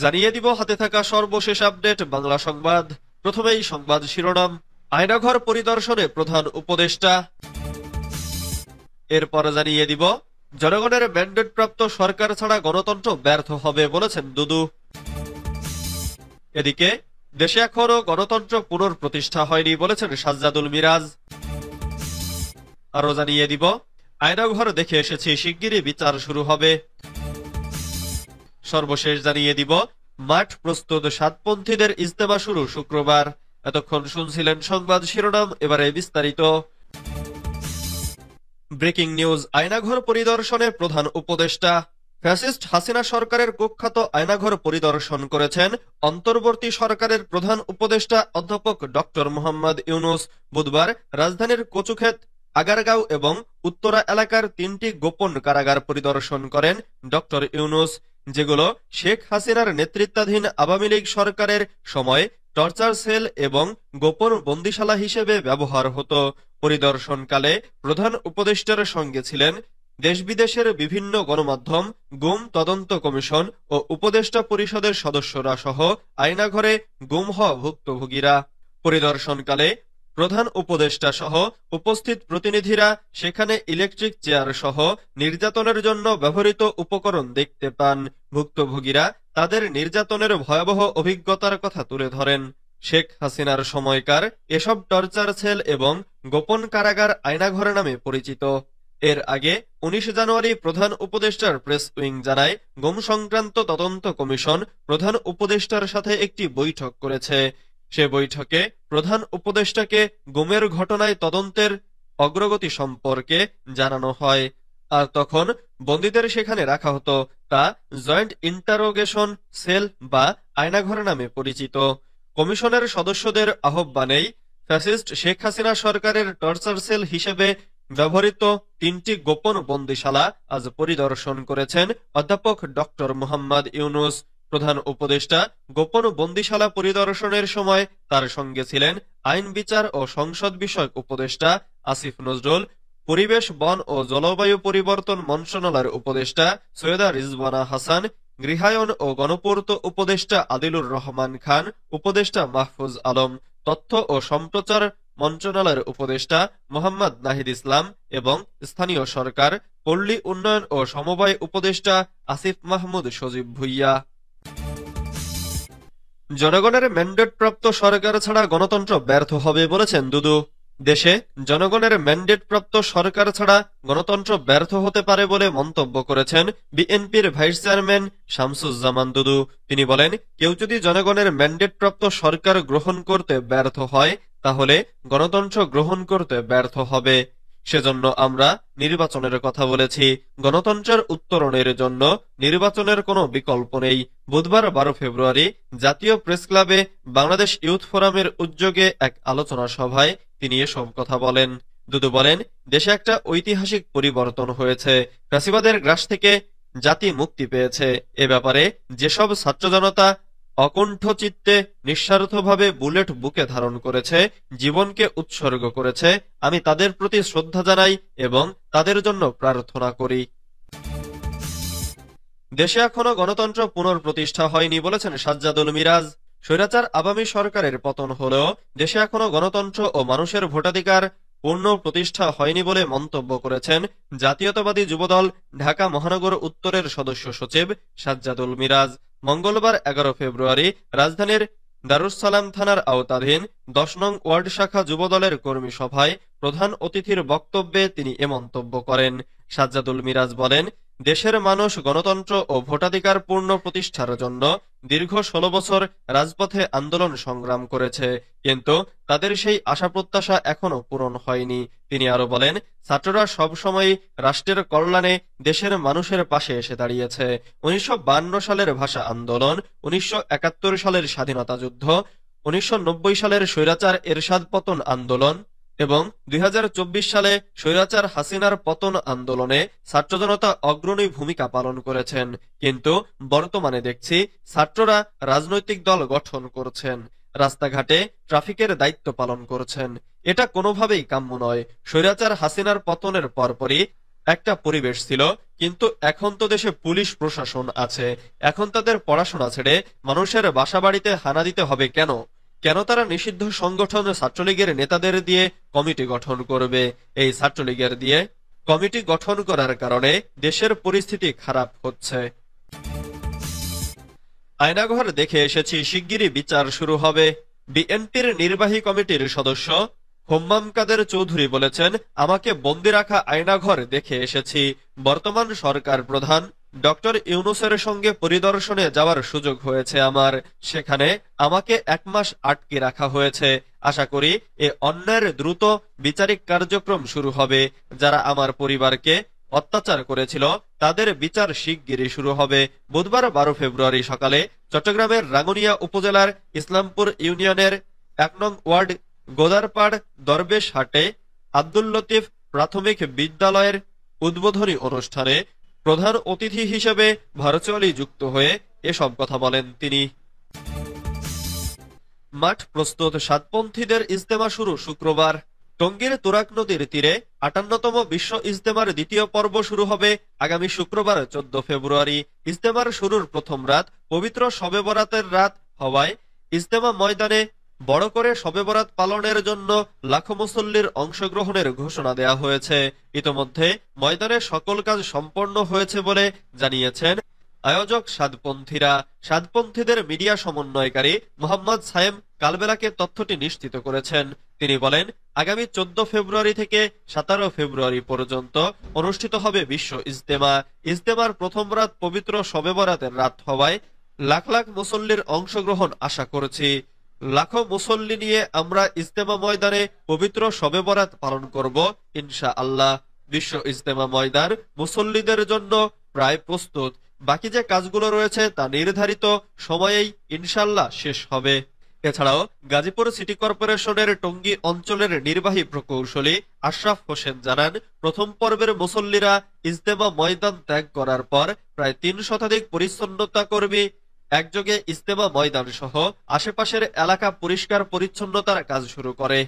জানিয়ে দিব হাতে থাকা সর্বশেষ আপডেট বাংলা সংবাদ। প্রথমেই সংবাদ শিরোনাম। আয়নাঘর পরিদর্শনে প্রধান উপদেষ্টা। এরপর জানিয়ে দিব জনগণের ম্যান্ডেট প্রাপ্ত সরকার ছাড়া গণতন্ত্র ব্যর্থ হবে বলেছেন দুদু। এদিকে দেশে এখনো গণতন্ত্র পুনঃপ্রতিষ্ঠা হয়নি বলেছেন সাজ্জাদুল মিরাজ। আরো জানিয়ে দিব আয়নাঘর দেখে এসেছি, শিগগিরই বিচার শুরু হবে। সর্বশেষ জানিয়ে দিব মাঠ প্রস্তুত, সাতপন্থীদের ইজতেমা শুরু শুক্রবার। এতক্ষণ শুনছিলেন সংবাদ শিরোনাম, এবারে বিস্তারিত। Breaking news. আয়নাঘর পরিদর্শনে প্রধান উপদেষ্টা। ফ্যাসিস্ট হাসিনা সরকারের কুখ্যাত আয়নাঘর পরিদর্শন করেছেন অন্তর্বর্তী সরকারের প্রধান উপদেষ্টা অধ্যাপক ডক্টর মোহাম্মদ ইউনূস। বুধবার রাজধানীর কচুক্ষেত, আগারগাঁও এবং উত্তরা এলাকার 3টি গোপন কারাগার পরিদর্শন করেন ডক্টর ইউনূস, যেগুলো শেখ হাসিনার নেতৃত্বাধীন আওয়ামী লীগ সরকারের সময় টর্চার সেল এবং গোপন বন্দিশালা হিসেবে ব্যবহার হতো। পরিদর্শনকালে প্রধান উপদেষ্টার সঙ্গে ছিলেন দেশ বিদেশের বিভিন্ন গণমাধ্যম, গুম তদন্ত কমিশন ও উপদেষ্টা পরিষদের সদস্যরা সহ আয়নাঘরে গুম হওয়া ভুক্তভোগীরা। পরিদর্শনকালে প্রধান উপদেষ্টা সহ উপস্থিত প্রতিনিধিরা সেখানে ইলেকট্রিক চেয়ার সহ নির্যাতনের জন্য ব্যবহৃত উপকরণ দেখতে পান। ভুক্তভোগীরা তাদের নির্যাতনের ভয়াবহ অভিজ্ঞতার কথা তুলে ধরেন। শেখ হাসিনার সময়কার এসব টর্চার সেল এবং গোপন কারাগার আয়নাঘর নামে পরিচিত। এর আগে 19 জানুয়ারি প্রধান উপদেষ্টার প্রেস উইং জানায়, গুম সংক্রান্ত তদন্ত কমিশন প্রধান উপদেষ্টার সাথে একটি বৈঠক করেছে। সে বৈঠকে প্রধান উপদেষ্টাকে গুমের ঘটনায় তদন্তের অগ্রগতি সম্পর্কে জানানো হয়। আর তখন বন্দীদের সেখানে রাখা হতো, তা জয়েন্ট ইন্টারোগেশন সেল বা আয়নাঘর নামে পরিচিত। কমিশনের সদস্যদের আহ্বানেই ফ্যাসিস্ট শেখ হাসিনা সরকারের টর্চার সেল হিসেবে ব্যবহৃত 3টি গোপন বন্দিশালা আজ পরিদর্শন করেছেন অধ্যাপক ডক্টর মোহাম্মদ ইউনূস। প্রধান উপদেষ্টা গোপন বন্দিশালা পরিদর্শনের সময় তার সঙ্গে ছিলেন আইন বিচার ও সংসদ বিষয়ক উপদেষ্টা আসিফ নজরুল, পরিবেশ, বন ও জলবায়ু পরিবর্তন মন্ত্রণালয়ের উপদেষ্টা সৈয়দা রিজওয়ানা হাসান, গৃহায়ন ও গণপূর্ত উপদেষ্টা আদিলুর রহমান খান, উপদেষ্টা মাহফুজ আলম, তথ্য ও সম্প্রচার মন্ত্রণালয়ের উপদেষ্টা মোহাম্মদ নাহিদ ইসলাম এবং স্থানীয় সরকার, পল্লী উন্নয়ন ও সমবায় উপদেষ্টা আসিফ মাহমুদ সজীব ভুইয়া। জনগণের ম্যান্ডেট প্রাপ্ত সরকার ছাড়া গণতন্ত্র ব্যর্থ হবে বলেছেন দুদু। দেশে জনগণের ম্যান্ডেট প্রাপ্ত সরকার ছাড়া গণতন্ত্র ব্যর্থ হতে পারে বলে মন্তব্য করেছেন বিএনপির ভাইস চেয়ারম্যান শামসুজ্জামান দুদু। তিনি বলেন, কেউ যদি জনগণের ম্যান্ডেট প্রাপ্ত সরকার গ্রহণ করতে ব্যর্থ হয়, তাহলে গণতন্ত্র গ্রহণ করতে ব্যর্থ হবে। সেজন্য আমরা নির্বাচনের কথা বলেছি। গণতন্ত্রের উত্তরণের জন্য নির্বাচনের কোনো বিকল্প নেই। বুধবার 12 ফেব্রুয়ারি জাতীয় প্রেস ক্লাবে বাংলাদেশ ইউথ ফোরামের উদ্যোগে এক আলোচনা সভায় তিনি এসব কথা বলেন। দুদু বলেন, দেশে একটা ঐতিহাসিক পরিবর্তন হয়েছে। ফ্যাসিবাদের গ্রাস থেকে জাতি মুক্তি পেয়েছে। এ ব্যাপারে যেসব ছাত্র জনতা অকুণ্ঠ চিত্তে নিঃস্বার্থভাবে বুলেট বুকে ধারণ করেছে, জীবনকে উৎসর্গ করেছে, আমি তাদের প্রতি শ্রদ্ধা জানাই এবং তাদের জন্য প্রার্থনা করি। দেশে এখনো গণতন্ত্র পুনঃপ্রতিষ্ঠা হয়নি বলেছেন সাজ্জাদুল মিরাজ। স্বৈরাচার আওয়ামী সরকারের পতন হলেও দেশে এখনো গণতন্ত্র ও মানুষের ভোটাধিকার পূর্ণ প্রতিষ্ঠা হয়নি বলে মন্তব্য করেছেন জাতীয়তাবাদী যুবদল ঢাকা মহানগর উত্তরের সদস্য সচিব সাজ্জাদুল মিরাজ। মঙ্গলবার 11 ফেব্রুয়ারি রাজধানীর দারুস সালাম থানার আওতাধীন 10 নং ওয়ার্ড শাখা যুবদলের কর্মী সভায় প্রধান অতিথির বক্তব্যে তিনি এ মন্তব্য করেন। সাজ্জাদুল মিরাজ বলেন, দেশের মানুষ গণতন্ত্র ও ভোটাধিকার পূর্ণ প্রতিষ্ঠার জন্য দীর্ঘ 16 বছর রাজপথে আন্দোলন সংগ্রাম করেছে, কিন্তু তাদের সেই আশা প্রত্যাশা এখনো পূরণ হয়নি। তিনি আরো বলেন, ছাত্ররা সবসময় রাষ্ট্রের কল্যাণে দেশের মানুষের পাশে এসে দাঁড়িয়েছে। 1952 সালের ভাষা আন্দোলন, 1971 সালের স্বাধীনতা যুদ্ধ, 1990 সালের স্বৈরাচার এরশাদ পতন আন্দোলন এবং 2024 সালে স্বৈরাচার হাসিনার পতন আন্দোলনে ছাত্র জনতা অগ্রণী ভূমিকা পালন করেছেন। কিন্তু বর্তমানে দেখছি ছাত্ররা রাজনৈতিক দল গঠন করছেন, রাস্তাঘাটে ট্রাফিকের দায়িত্ব পালন করছেন। এটা কোনোভাবেই কাম্য নয়। স্বৈরাচার হাসিনার পতনের পরপরই একটা পরিবেশ ছিল, কিন্তু এখন তো দেশে পুলিশ প্রশাসন আছে। এখন তাদের পড়াশোনা ছেড়ে মানুষের বাসাবাড়িতে হানা দিতে হবে কেন? কেন তারা নিষিদ্ধ সংগঠন ছাত্রলীগের নেতাদের দিয়ে কমিটি গঠন করবে? এই ছাত্রলীগের দিয়ে কমিটি গঠন করার কারণে দেশের পরিস্থিতি খারাপ হচ্ছে। আয়নাঘর দেখে এসেছি, শিগগিরই বিচার শুরু হবে। বিএনপির নির্বাহী কমিটির সদস্য হোম্মাম কাদের চৌধুরী বলেছেন, আমাকে বন্দি রাখা আয়নাঘর দেখে এসেছি। বর্তমান সরকার প্রধান ডক্টর ইউনূসের সঙ্গে পরিদর্শনে যাওয়ার সুযোগ হয়েছে আমার। সেখানে আমাকে 1 মাস আটকে রাখা হয়েছে। আশা করি এ অন্যায়ের দ্রুত বিচারিক কার্যক্রম শুরু হবে। যারা আমার পরিবারকে অত্যাচার করেছিল তাদের বিচার শিগগিরই শুরু হবে। বুধবার 12 ফেব্রুয়ারি সকালে চট্টগ্রামের রাঙ্গুনিয়া উপজেলার ইসলামপুর ইউনিয়নের 1 নং ওয়ার্ড গোদারপাড় দরবেশ হাটে আব্দুল লতিফ প্রাথমিক বিদ্যালয়ের উদ্বোধনী অনুষ্ঠানে প্রধান অতিথি হিসেবে ভার্চুয়ালি যুক্ত হয়ে এসব কথা বলেন তিনি। মাঠ প্রস্তুত, সাতপন্থীদের ইজতেমা শুরু শুক্রবার। টঙ্গীর তুরাগ নদীর তীরে 58তম বিশ্ব ইজতেমার দ্বিতীয় পর্ব শুরু হবে আগামী শুক্রবার 14 ফেব্রুয়ারি। ইজতেমার শুরুর প্রথম রাত পবিত্র শবে বরাতের রাত হওয়ায় ইজতেমা ময়দানে বড় করে শবে বরাত পালনের জন্য লাখো মুসল্লির অংশগ্রহণের ঘোষণা দেয়া হয়েছে। ইতোমধ্যে ময়দানে সকল কাজ সম্পন্ন হয়েছে বলে জানিয়েছেন আয়োজক সাতপন্থীরা। সাতপন্থীদের মিডিয়া সমন্বয়কারী মোহাম্মদ সায়েম কালবেলাকে তথ্যটি নিশ্চিত করেছেন। তিনি বলেন, আগামী 14 ফেব্রুয়ারি থেকে 17 ফেব্রুয়ারি পর্যন্ত অনুষ্ঠিত হবে বিশ্ব ইজতেমা। ইজতেমার প্রথম রাত পবিত্র শবে বরাতের রাত হওয়ায় লাখ লাখ মুসল্লির অংশগ্রহণ আশা করছি। লাখো মুসল্লি নিয়ে আমরা ইজতেমা ময়দানে পবিত্র শবে বরাত পালন করব ইনশাআল্লাহ। বিশ্ব ইজতেমা ময়দান মুসল্লিদের জন্য প্রায় প্রস্তুত। বাকি যে কাজগুলো রয়েছে তা নির্ধারিত সময়েই ইনশাআল্লাহ শেষ হবে। এছাড়াও গাজীপুর সিটি কর্পোরেশনের টঙ্গী অঞ্চলের নির্বাহী প্রকৌশলী আশরাফ হোসেন জানান, প্রথম পর্বের মুসল্লিরা ইজতেমা ময়দান ত্যাগ করার পর প্রায় 3 শতাধিক পরিচ্ছন্নতা কর্মী একযোগে ইজতেমা ময়দান সহ আশেপাশের এলাকা পরিষ্কার পরিচ্ছন্নতার কাজ শুরু করে।